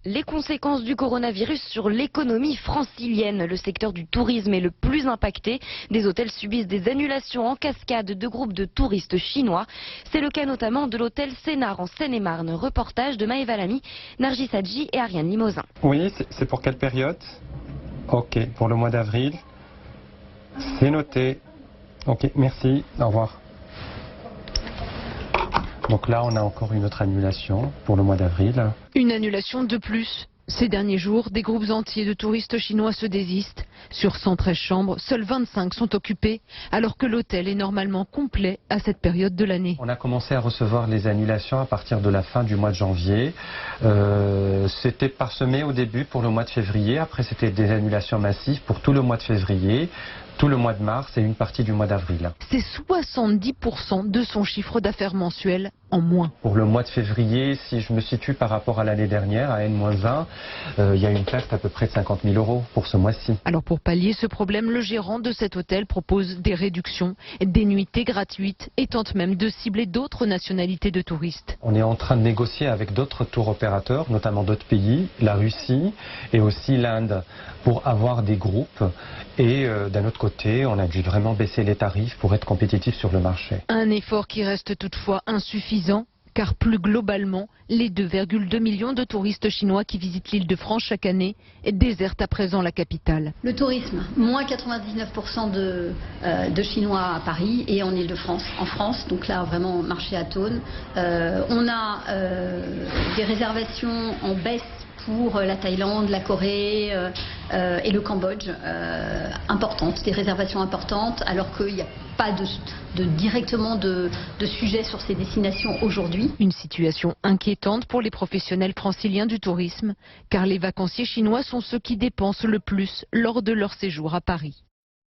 Les conséquences du coronavirus sur l'économie francilienne. Le secteur du tourisme est le plus impacté. Des hôtels subissent des annulations en cascade de groupes de touristes chinois. C'est le cas notamment de l'hôtel Sénart en Seine-et-Marne. Reportage de Maëva Lamy, Nargis Hadji et Ariane Limousin. Oui, c'est pour quelle période? Ok, pour le mois d'avril. C'est noté. Ok, merci. Au revoir. Donc là, on a encore une autre annulation pour le mois d'avril. Une annulation de plus. Ces derniers jours, des groupes entiers de touristes chinois se désistent. Sur 113 chambres, seules 25 sont occupées, alors que l'hôtel est normalement complet à cette période de l'année. On a commencé à recevoir les annulations à partir de la fin du mois de janvier. C'était parsemé au début pour le mois de février. Après, c'était des annulations massives pour tout le mois de février, tout le mois de mars et une partie du mois d'avril. C'est 70% de son chiffre d'affaires mensuel en moins. Pour le mois de février, si je me situe par rapport à l'année dernière, à N-1, il y a une perte à peu près de 50 000 € pour ce mois-ci. Alors pour pallier ce problème, le gérant de cet hôtel propose des réductions, des nuitées gratuites et tente même de cibler d'autres nationalités de touristes. On est en train de négocier avec d'autres tour opérateurs, notamment d'autres pays, la Russie et aussi l'Inde, pour avoir des groupes. Et d'un autre côté, on a dû vraiment baisser les tarifs pour être compétitif sur le marché. Un effort qui reste toutefois insuffisant, car plus globalement, les 2,2 millions de touristes chinois qui visitent l'île de France chaque année désertent à présent la capitale. Le tourisme, moins 99% de Chinois à Paris et en Île-de-France. En France, donc là vraiment marché atone. On a des réservations en baisse pour la Thaïlande, la Corée et le Cambodge importantes, des réservations importantes, alors qu'il n'y a pas directement de sujet sur ces destinations aujourd'hui. Une situation inquiétante pour les professionnels franciliens du tourisme, car les vacanciers chinois sont ceux qui dépensent le plus lors de leur séjour à Paris.